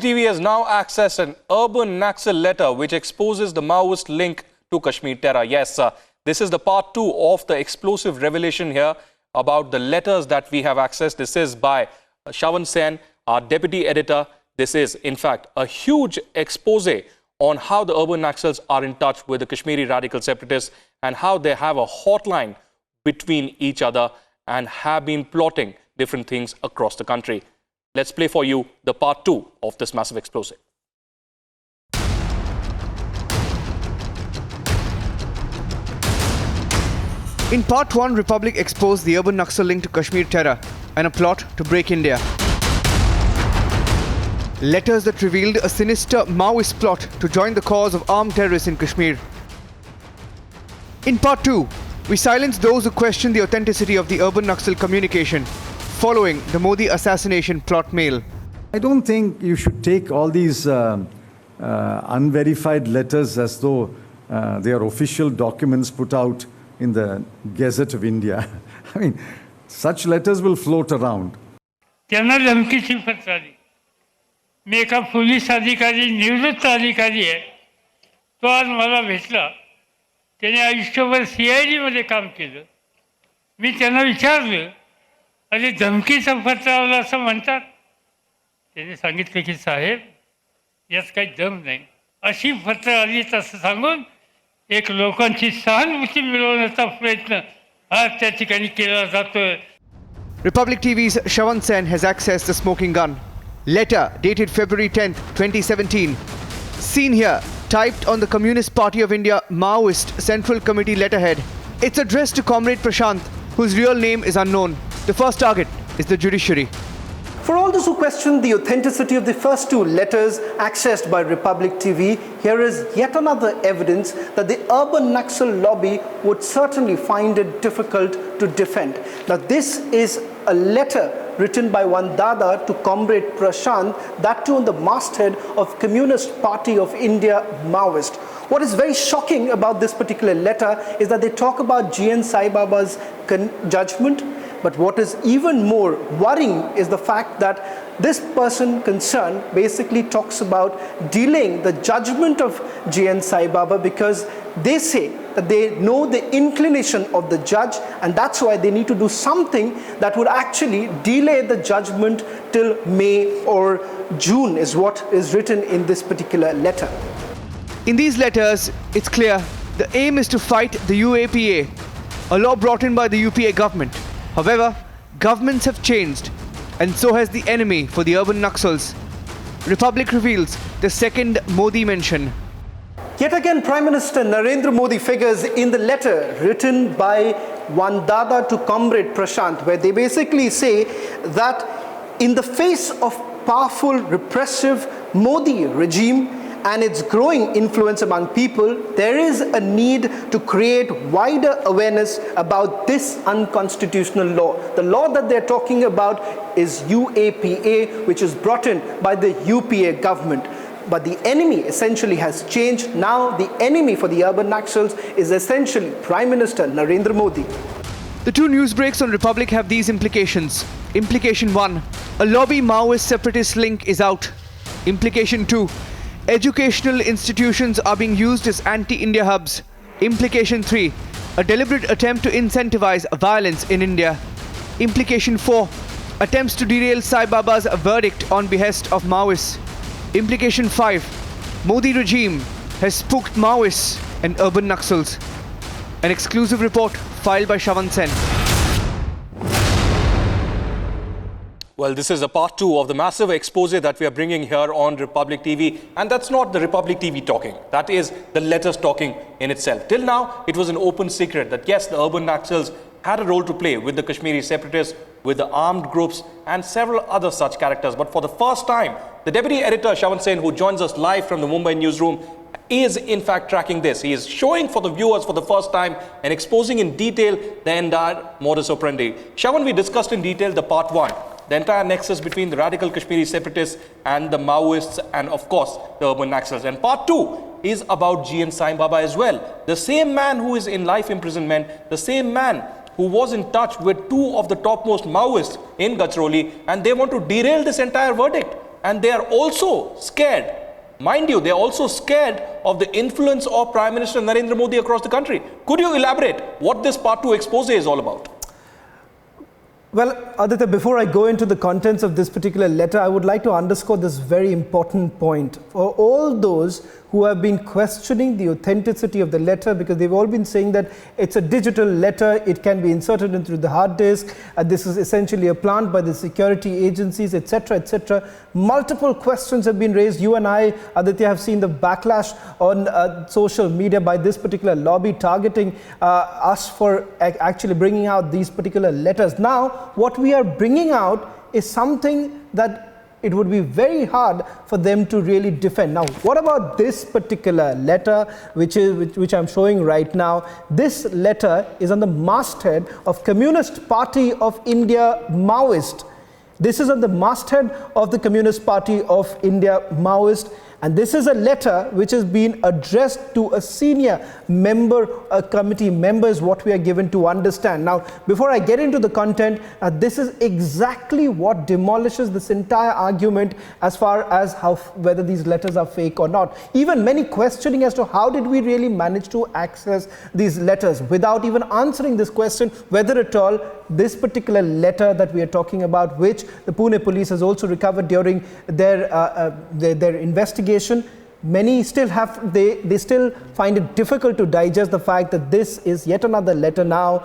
TV has now accessed an urban Naxal letter which exposes the Maoist link to Kashmir terror. Yes, this is the part 2 of the explosive revelation here about the letters that we have accessed. This is by Shravan Sen, our deputy editor. This is, in fact, a huge expose on how the urban Naxals are in touch with the Kashmiri radical separatists and how they have a hotline between each other and have been plotting different things across the country. Let's play for you the part 2 of this massive explosive. In part 1, Republic exposed the urban Naxal link to Kashmir terror and a plot to break India. Letters that revealed a sinister Maoist plot to join the cause of armed terrorists in Kashmir. In part 2, we silenced those who questioned the authenticity of the urban Naxal communication following the Modi assassination plot mail. I don't think you should take all these unverified letters as though they are official documents put out in the Gazette of India. I mean, such letters will float around. त्यांना धमकीची पत्र आली. मी एका police अधिकारी निवृत्त अधिकारी आहे, तो आज मला भेटला. त्याने आयुष्यभर CID मध्ये काम केलं. मी त्यांना विचारलं, अरे धमकीचं पत्र आलं असं म्हणतात. त्याने सांगितलं की साहेब, यात काही दम नाही. अशी पत्र आली तसं सांगून एक लोकांची सहानुभूती मिळवण्याचा प्रयत्न आज त्या ठिकाणी केला जातोय. Republic TV's Shravan Sen has accessed the smoking gun. Letter dated February 10th, 2017. Seen here, typed on the Communist Party of India Maoist Central Committee letterhead. It's addressed to Comrade Prashant, whose real name is unknown. The first target is the judiciary. For all those who question the authenticity of the first 2 letters accessed by Republic TV, here is yet another evidence that the urban Naxal lobby would certainly find it difficult to defend. Now, this is a letter written by one Dada to Comrade Prashant, that too on the masthead of Communist Party of India Maoist. What is very shocking about this particular letter is that they talk about GN Sai Baba's judgment. But what is even more worrying is the fact that this person concerned basically talks about delaying the judgment of GN Sai Baba because they say that they know the inclination of the judge and that's why they need to do something that would actually delay the judgment till May or June is what is written in this particular letter. In these letters, it's clear the aim is to fight the UAPA, a law brought in by the UPA government. However, governments have changed, and so has the enemy for the urban Naxals. Republic reveals the second Modi mention. Yet again, Prime Minister Narendra Modi figures in the letter written by one Dada to Comrade Prashant, where they basically say that in the face of powerful, repressive Modi regime, and its growing influence among people, there is a need to create wider awareness about this unconstitutional law. The law that they're talking about is UAPA, which is brought in by the UPA government. But the enemy essentially has changed. Now the enemy for the urban Naxals is essentially Prime Minister Narendra Modi. The 2 news breaks on Republic have these implications. Implication 1, a lobby Maoist separatist link is out. Implication 2, educational institutions are being used as anti-India hubs. Implication 3, a deliberate attempt to incentivize violence in India. Implication 4, attempts to derail Sai Baba's verdict on behest of Maoists. Implication 5, Modi regime has spooked Maoists and urban Naxals. An exclusive report filed by Shravan Sen. Well, this is a part 2 of the massive expose that we are bringing here on Republic TV. And that's not the Republic TV talking. That is the letters talking in itself. Till now, it was an open secret that yes, the urban Naxals had a role to play with the Kashmiri separatists, with the armed groups and several other such characters. But for the first time, the deputy editor Shravan Sen, who joins us live from the Mumbai newsroom, is in fact tracking this. He is showing for the viewers for the first time and exposing in detail the entire modus operandi. Shravan, we discussed in detail the part 1. The entire nexus between the radical Kashmiri separatists and the Maoists and of course the urban Naxals. And part 2 is about GN Sai Baba as well. The same man who is in life imprisonment, the same man who was in touch with 2 of the topmost Maoists in Gadchiroli, and they want to derail this entire verdict. And they are also scared, mind you, they are also scared of the influence of Prime Minister Narendra Modi across the country. Could you elaborate what this Part 2 expose is all about? Well, Aditya, before I go into the contents of this particular letter, I would like to underscore this very important point. For all those who have been questioning the authenticity of the letter, because they've all been saying that it's a digital letter, it can be inserted into the hard disk, this is essentially a plant by the security agencies, etc., etc. Multiple questions have been raised. You and I, Aditya, have seen the backlash on social media by this particular lobby targeting us for actually bringing out these particular letters. Now, what we are bringing out is something that it would be very hard for them to really defend. Now, what about this particular letter, which I'm showing right now? This letter is on the masthead of Communist Party of India Maoist. This is on the masthead of the Communist Party of India Maoist. And this is a letter which has been addressed to a senior member, a committee member, is what we are given to understand. Now, before I get into the content, this is exactly what demolishes this entire argument as far as whether these letters are fake or not. Even many questioning as to how did we really manage to access these letters without even answering this question, whether at all this particular letter that we are talking about, which the Pune police has also recovered during their investigation. Many still have, they still find it difficult to digest the fact that this is yet another letter now.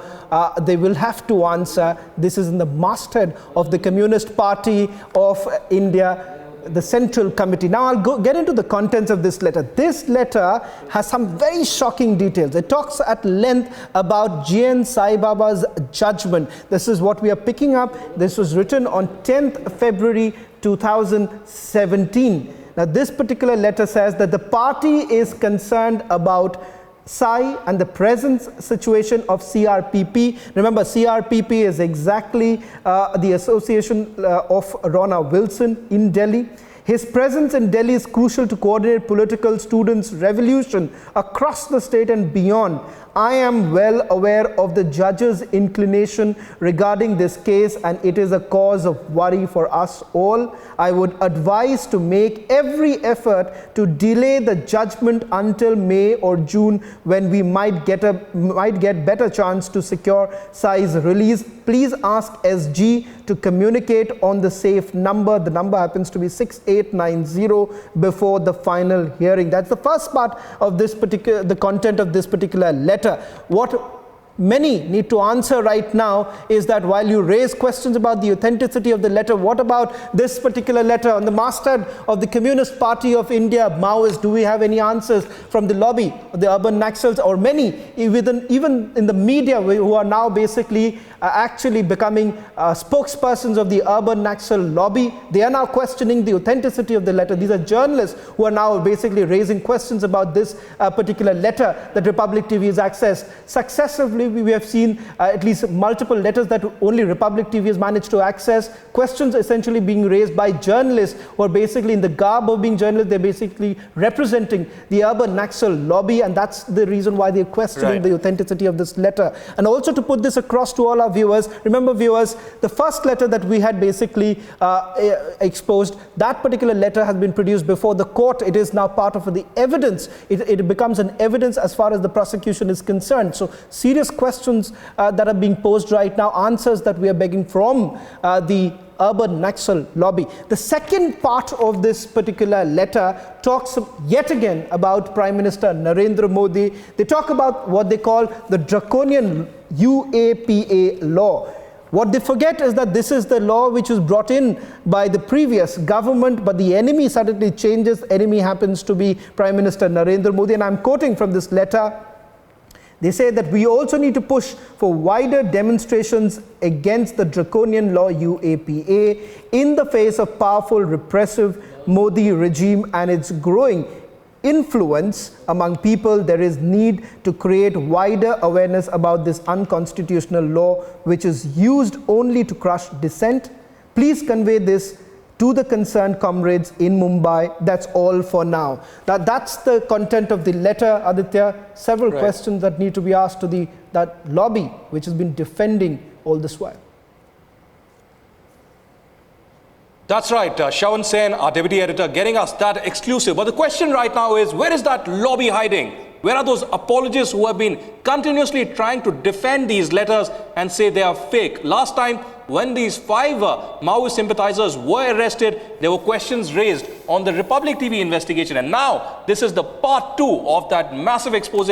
They will have to answer. This is in the masthead of the Communist Party of India, the Central Committee. Now I'll get into the contents of this letter. This letter has some very shocking details. It talks at length about GN Sai Baba's judgment. This is what we are picking up. This was written on 10th February 2017. Now, this particular letter says that the party is concerned about Sai and the present situation of CRPP. Remember, CRPP is exactly the association of Rona Wilson in Delhi. His presence in Delhi is crucial to coordinate political students' revolution across the state and beyond. I am well aware of the judge's inclination regarding this case, and it is a cause of worry for us all. I would advise to make every effort to delay the judgment until May or June, when we might get better chance to secure Sai's release. Please ask SG to communicate on the safe number. The number happens to be 6890 before the final hearing. That's the first part of this particular, the content of this particular letter. What many need to answer right now is that while you raise questions about the authenticity of the letter, what about this particular letter on the masthead of the Communist Party of India Maoist? Do we have any answers from the lobby, the urban Naxals, or many even in the media who are now basically actually becoming spokespersons of the urban Naxal lobby? They are now questioning the authenticity of the letter. These are journalists who are now basically raising questions about this particular letter that Republic TV has accessed. Successively, we have seen at least multiple letters that only Republic TV has managed to access. Questions essentially being raised by journalists who are basically in the garb of being journalists. They're basically representing the urban Naxal lobby, and that's the reason why they're questioning the authenticity of this letter. And also, to put this across to all our viewers, remember viewers, the first letter that we had basically exposed, that particular letter has been produced before the court. It is now part of the evidence. It becomes an evidence as far as the prosecution is concerned. So serious questions that are being posed right now, answers that we are begging from the urban Naxal lobby. The second part of this particular letter talks yet again about Prime Minister Narendra Modi. They talk about what they call the draconian UAPA law. What they forget is that this is the law which was brought in by the previous government, but the enemy suddenly changes. Enemy happens to be Prime Minister Narendra Modi, and I'm quoting from this letter. They say that we also need to push for wider demonstrations against the draconian law UAPA in the face of powerful repressive Modi regime and its growing influence among people. There is need to create wider awareness about this unconstitutional law, which is used only to crush dissent. Please convey this to the concerned comrades in Mumbai. That's all for now. That's the content of the letter, Aditya. Several questions that need to be asked to that lobby, which has been defending all this while. That's right, Shawan Sen, our deputy editor, getting us that exclusive. But the question right now is, where is that lobby hiding? Where are those apologists who have been continuously trying to defend these letters and say they are fake? Last time, when these 5 Maoist sympathizers were arrested, there were questions raised on the Republic TV investigation. And now, this is the part 2 of that massive expose